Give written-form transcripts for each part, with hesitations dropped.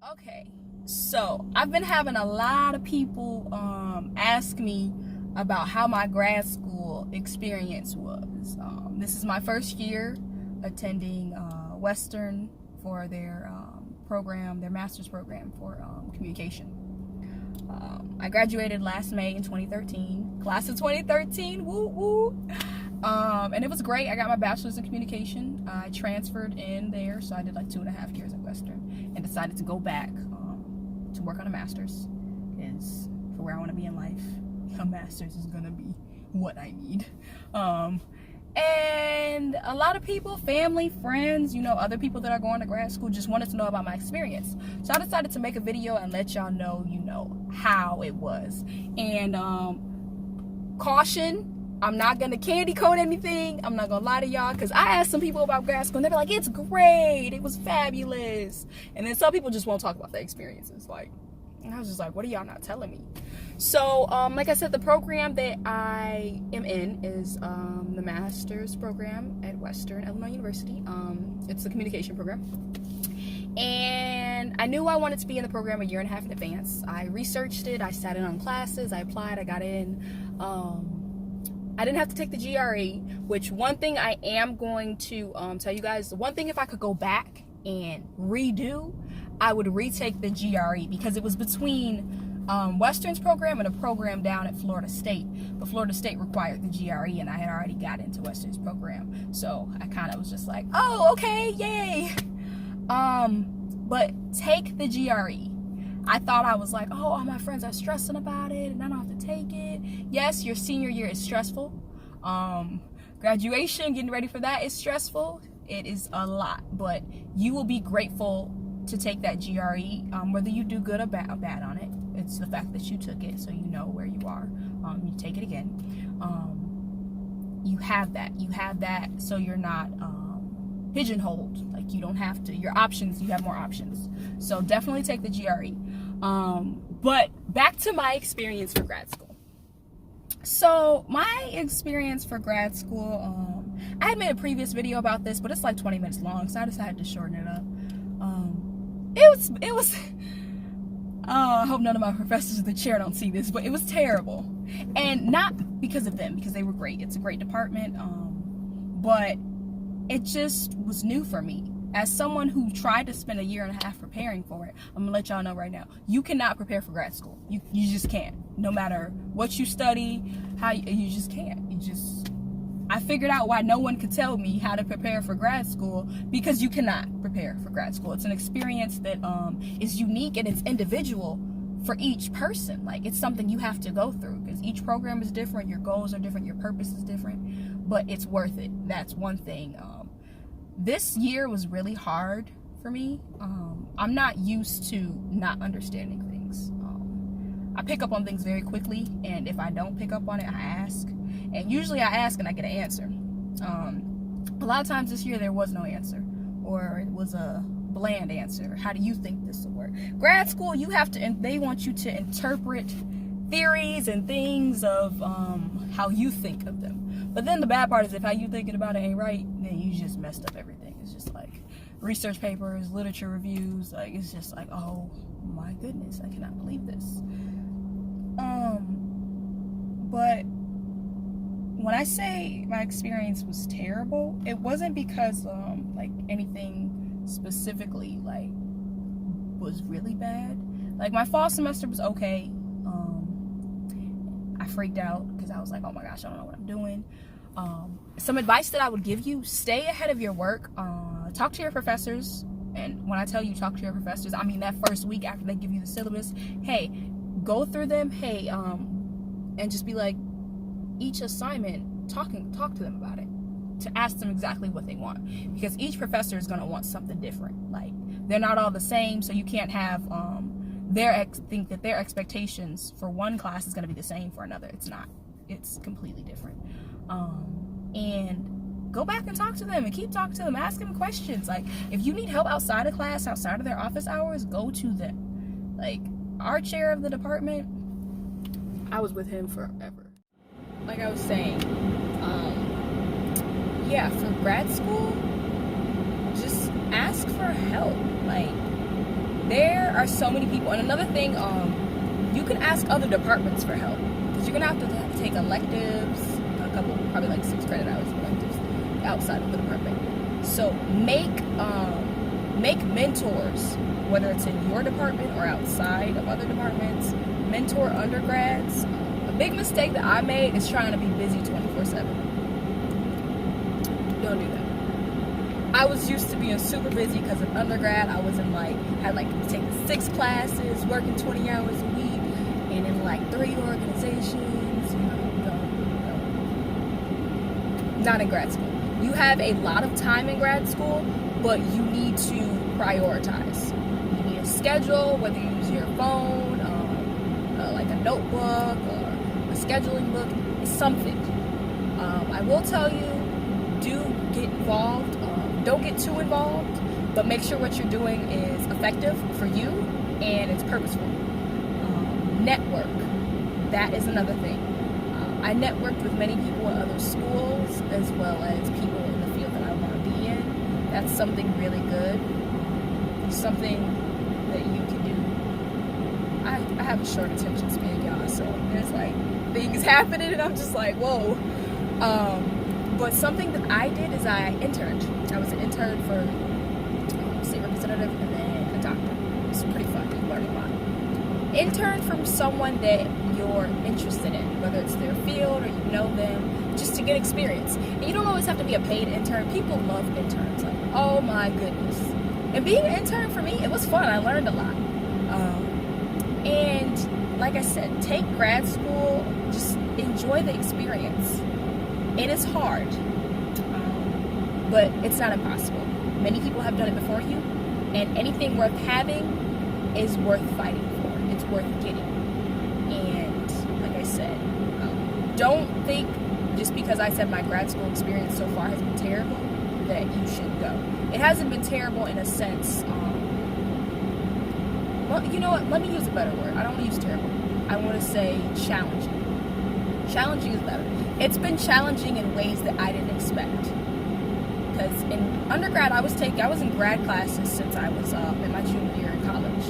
Okay, so I've been having a lot of people ask me about how my grad school experience was. This is my first year attending Western for their program, their master's program for communication. I graduated last May in 2013, class of 2013, woo woo. And it was great. I got my bachelor's in communication. I transferred in there, so I did like 2.5 years at Western and decided to go back to work on a master's, because for where I want to be in life, a master's is gonna be what I need. And a lot of people, family, friends, other people that are going to grad school just wanted to know about my experience. So I decided to make a video and let y'all know, how it was. And caution, I'm not gonna candy coat anything. I'm not gonna lie to y'all, because I asked some people about grad school and they're like, it's great, it was fabulous. And then some people just won't talk about their experiences. And I was just like, what are y'all not telling me? So, like I said, the program that I am in is the master's program at Western Illinois University. It's the communication program. And I knew I wanted to be in the program 1.5 years in advance. I researched it, I sat in on classes, I applied, I got in. I didn't have to take the GRE, which one thing I am going to tell you guys, the one thing if I could go back and redo, I would retake the GRE, because it was between Western's program and a program down at Florida State. But Florida State required the GRE, and I had already got into Western's program. So I kind of was just like, oh, okay, yay. But take the GRE. I thought I was like, oh, all my friends are stressing about it and I don't have to take it. Yes, your senior year is stressful. Graduation, getting ready for that is stressful. It is a lot, but you will be grateful to take that GRE, whether you do good or bad on it. It's the fact that you took it, so you know where you are. You take it again. You have that, so you're not pigeonholed. Like, you don't have to, your options, you have more options. So definitely take the GRE. But back to my experience for grad school. So my experience for grad school, I had made a previous video about this, but it's like 20 minutes long, so I decided to shorten it up. It was I hope none of my professors in the chair don't see this, but it was terrible. And not because of them, because they were great. It's a great department, but it just was new for me. As someone who tried to spend 1.5 years preparing for it, I'm gonna let y'all know right now, you cannot prepare for grad school. You just can't. No matter what you study, you just can't. I figured out why no one could tell me how to prepare for grad school, because you cannot prepare for grad school. It's an experience that is unique, and it's individual for each person. Like, it's something you have to go through, because each program is different, your goals are different, your purpose is different, but it's worth it. That's one thing. This year was really hard for me. I'm not used to not understanding things. I pick up on things very quickly, and if I don't pick up on it, I ask. And usually I ask and I get an answer. A lot of times this year there was no answer, or it was a bland answer. How do you think this will work? Grad school, you have to, and they want you to interpret theories and things of how you think of them. But then the bad part is, if how you thinking about it ain't right, then you just messed up everything. It's just like research papers, literature reviews. Like, it's just like, oh my goodness, I cannot believe this. But when I say my experience was terrible, it wasn't because like anything specifically like was really bad. Like, my fall semester was okay. I freaked out because I was like, oh my gosh, I don't know what I'm doing. Some advice that I would give you: stay ahead of your work. Talk to your professors. And when I tell you talk to your professors, I mean that first week after they give you the syllabus. Hey, go through them. Hey, and just be like, each assignment, talk to them about it, to ask them exactly what they want, because each professor is going to want something different. Like, they're not all the same, so you can't have think that their expectations for one class is going to be the same for another. It's not. It's completely different. And go back and talk to them, and keep talking to them, ask them questions. Like, if you need help outside of class, outside of their office hours, go to them. Like, our chair of the department, I was with him forever. Like I was saying, yeah, for grad school, just ask for help. Like, There are so many people. And another thing, you can ask other departments for help, because you're gonna have to take electives, a couple, probably like 6 credit hours of electives outside of the department. So make mentors, whether it's in your department or outside of other departments. Mentor undergrads. A big mistake that I made is trying to be busy 24/7. Don't do that. I was used to being super busy because in undergrad I was in had taking 6 classes, working 20 hours a week, and in 3 organizations. Not in grad school. You have a lot of time in grad school, but you need to prioritize. You need a schedule, whether you use your phone, like a notebook or a scheduling book, something. I will tell you, do get involved. Don't get too involved, but make sure what you're doing is effective for you and it's purposeful. Network. That is another thing. I networked with many people at other schools as well as people in the field that I want to be in. That's something really good. Something that you can do. I have a short attention span, y'all, so there's things happening and I'm just like, whoa. But something that I did is I interned. I was an intern for state representative and then a doctor. It's pretty fun. You learn a lot. Intern from someone that you're interested in, whether it's their field or you know them, just to get experience. And you don't always have to be a paid intern. People love interns. Oh my goodness. And being an intern for me, it was fun. I learned a lot. And like I said, take grad school. Just enjoy the experience. It is hard, but it's not impossible. Many people have done it before you, and anything worth having is worth fighting for. It's worth getting. And like I said, don't think just because I said my grad school experience so far has been terrible that you should go. It hasn't been terrible in a sense. Well, you know what? Let me use a better word. I don't want to use terrible. I want to say challenging. Challenging is better. It's been challenging in ways that I didn't expect. Because in undergrad, I was in grad classes since I was in my junior year in college.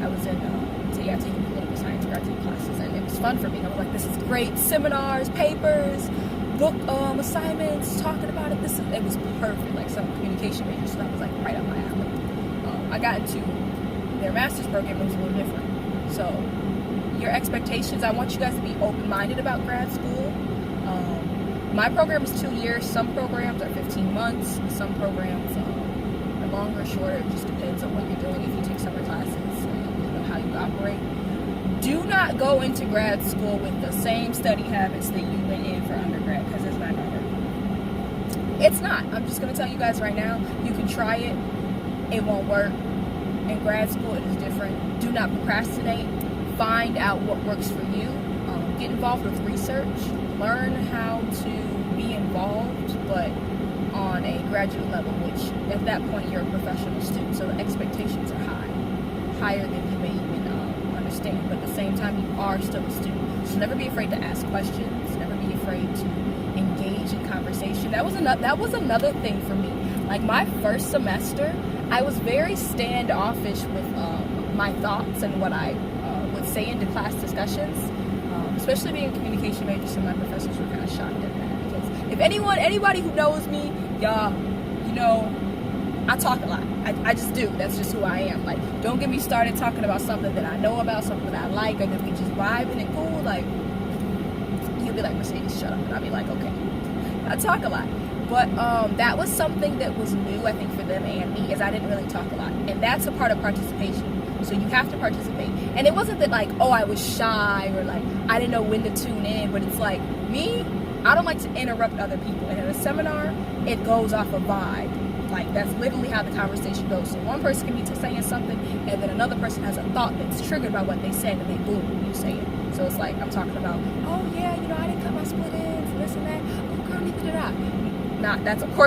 I was taking political science graduate classes, and it was fun for me. I was like, this is great. Seminars, papers, book assignments, talking about it. It was perfect. Some communication major, so that was right up my alley. I got into their master's program. It was a little different. So your expectations, I want you guys to be open-minded about grad school. My program is 2 years. Some programs are 15 months. Some programs are longer or shorter. It just depends on what you're doing. If you take summer classes, how you operate. Do not go into grad school with the same study habits that you went in for undergrad, because it's not going to work. It's not. I'm just going to tell you guys right now. You can try it. It won't work. In grad school, it is different. Do not procrastinate. Find out what works for you. Get involved with research. Learn how to be involved, but on a graduate level, which at that point you're a professional student, so the expectations are higher than you may even understand. But at the same time, you are still a student. So never be afraid to ask questions. Never be afraid to engage in conversation. That was another thing for me. My first semester, I was very standoffish with my thoughts and what I would say into class discussions. Especially being a communication major, so my professors were kind of shocked at that. Because if anybody who knows me, y'all, I talk a lot. I just do. That's just who I am. Don't get me started talking about something that I know about, something that I like, or that we just vibing and cool. You'll be like, Mercedes, shut up. And I'll be like, okay. I talk a lot. But that was something that was new, I think, for them and me, is I didn't really talk a lot. And that's a part of participation. So you have to participate. And it wasn't that I was shy or I didn't know when to tune in, but it's me, I don't like to interrupt other people. And in a seminar, it goes off a vibe. That's literally how the conversation goes. So one person can be saying something, and then another person has a thought that's triggered by what they said, and then boom, you say it. So it's I'm talking about, oh yeah, I didn't cut my split ends, this and that. Oh girl, neither did I.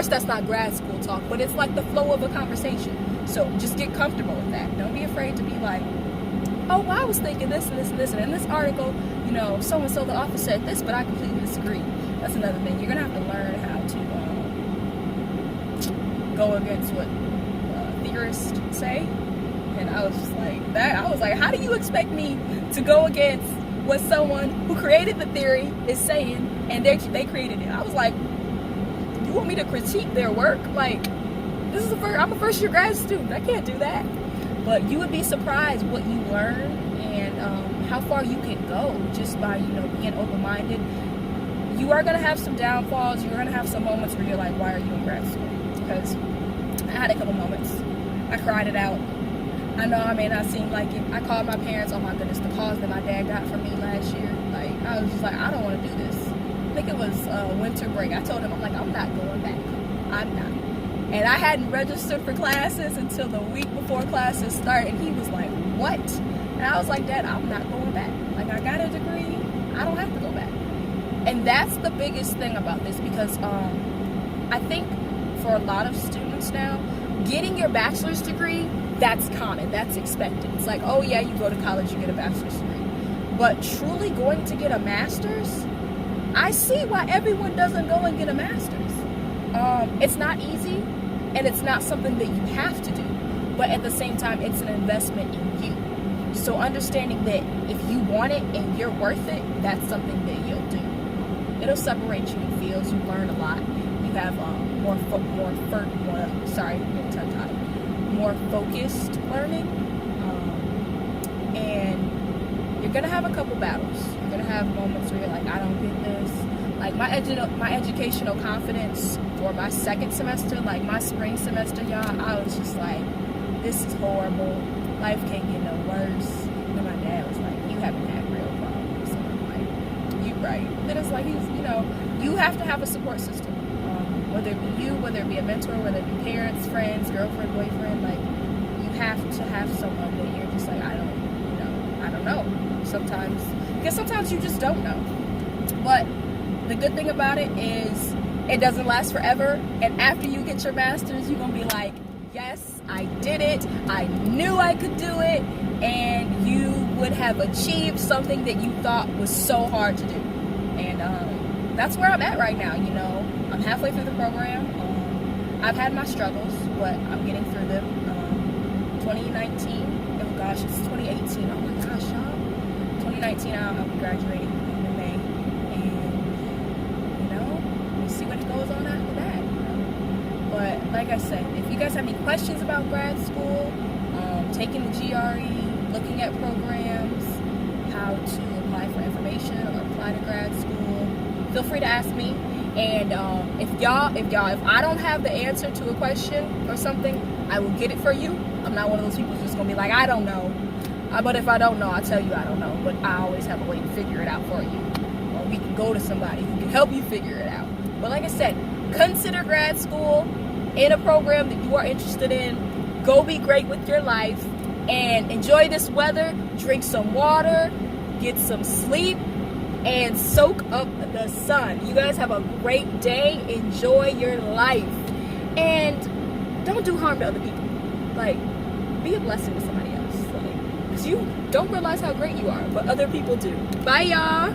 That's not grad school talk, but it's the flow of a conversation. So just get comfortable with that. Don't be afraid to be oh, well, I was thinking this and this and this, and in this article, so-and-so the author said this, but I completely disagree. That's another thing. You're going to have to learn how to go against what theorists say, And I was just like, that. I was like, how do you expect me to go against what someone who created the theory is saying, and they created it? I was like, you want me to critique their work? Like, this is I'm a first year grad student. I can't do that. But you would be surprised what you learn and how far you can go just by, you know, being open-minded. You are going to have some downfalls. You're going to have some moments where you're like, why are you in grad school? Because I had a couple moments. I cried it out. I know I may not seem like it. I called my parents. Oh my goodness, the calls that my dad got from me last year. Like, I was just like, I don't want to do this. I think it was winter break. I told him, I'm like, I'm not going back. I'm not. And I hadn't registered for classes until the week before classes start. And he was like, what? And I was like, Dad, I'm not going back. Like, I got a degree. I don't have to go back. And that's the biggest thing about this, because I think for a lot of students now, getting your bachelor's degree, that's common, that's expected. It's like, oh yeah, you go to college, you get a bachelor's degree. But truly going to get a master's, I see why everyone doesn't go and get a master's. It's not easy, and it's not something that you have to do. But at the same time, it's an investment in you. So understanding that if you want it and you're worth it, that's something that you'll do. It'll separate you in fields. You learn a lot. You have more focused learning, and you're gonna have a couple battles. You're gonna have moments where you're like, I don't get this. Like my educational confidence for my second semester, like my spring semester, y'all, I was just like, this is horrible. Life can't get no worse. And my dad was like, you haven't had real problems. So I'm like, you right. Then it's like, you have to have a support system. Whether it be you, whether it be a mentor, whether it be parents, friends, girlfriend, boyfriend, like, you have to have someone that you're just like, I don't know. Sometimes you just don't know. But the good thing about it is it doesn't last forever. And after you get your master's, you're going to be like, yes, I did it. I knew I could do it. And you would have achieved something that you thought was so hard to do. And that's where I'm at right now, you know. I'm halfway through the program. I've had my struggles, but I'm getting through them. 2019, oh gosh, it's 2018. Oh my gosh, y'all. 2019, I'll be graduating in May. And, you know, we'll see what goes on after that. You know? But like I said, if you guys have any questions about grad school, taking the GRE, looking at programs, how to apply for information or apply to grad school, feel free to ask me. And if I don't have the answer to a question or something, I will get it for you. I'm not one of those people who's just gonna be like, I don't know. But if I don't know, I'll tell you I don't know. But I always have a way to figure it out for you. Or we can go to somebody who can help you figure it out. But like I said, consider grad school in a program that you are interested in. Go be great with your life and enjoy this weather. Drink some water, get some sleep, and soak up the sun. You guys have a great day. Enjoy your life. And don't do harm to other people. Like, be a blessing to somebody else. Like, because you don't realize how great you are, but other people do. Bye, y'all.